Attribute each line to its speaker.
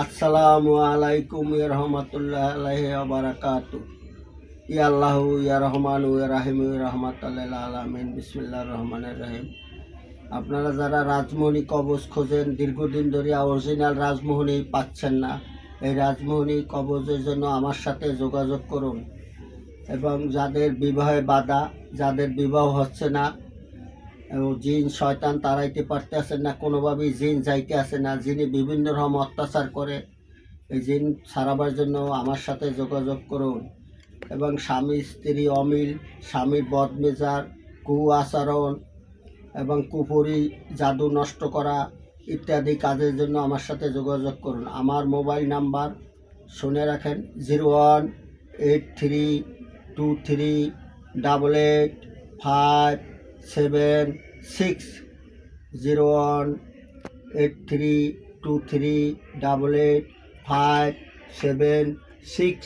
Speaker 1: আসসালামু আলাইকুম ইয়া রাহমাতুল্লাহি ওয়া বারাকাতু। ইয়া আল্লাহু ইয়া রহমানু ইয়া রাহিমু ইয়া রাহমাতাল লিল আলামিন। বিসমিল্লাহির রহমানির রহিম। আপনারা যারা রাজমোহনী কবজ খোঁজেন, দীর্ঘদিন ধরে অরিজিনাল রাজমোহনী পাচ্ছেন না, এই রাজমোহনী কবজের জন্য আমার সাথে যোগাযোগ করুন। এবং যাদের বিবাহে বাধা, যাদের বিবাহ হচ্ছে না, জিন শয়তান তাড়াইতে পারতেছেন না, কোনোভাবেই জিন যাইতে আসে না, যিনি বিভিন্ন রকম অত্যাচার করে, এই জিন সারাবার জন্য আমার সাথে যোগাযোগ করুন। এবং স্বামী স্ত্রী অমিল, স্বামীর বদমেজার, কুআচরণ এবং কুপুরি, জাদু নষ্ট করা ইত্যাদি কাজের জন্য আমার সাথে যোগাযোগ করুন। আমার মোবাইল নাম্বার শুনে রাখেন, 0183238857 0183238857 6।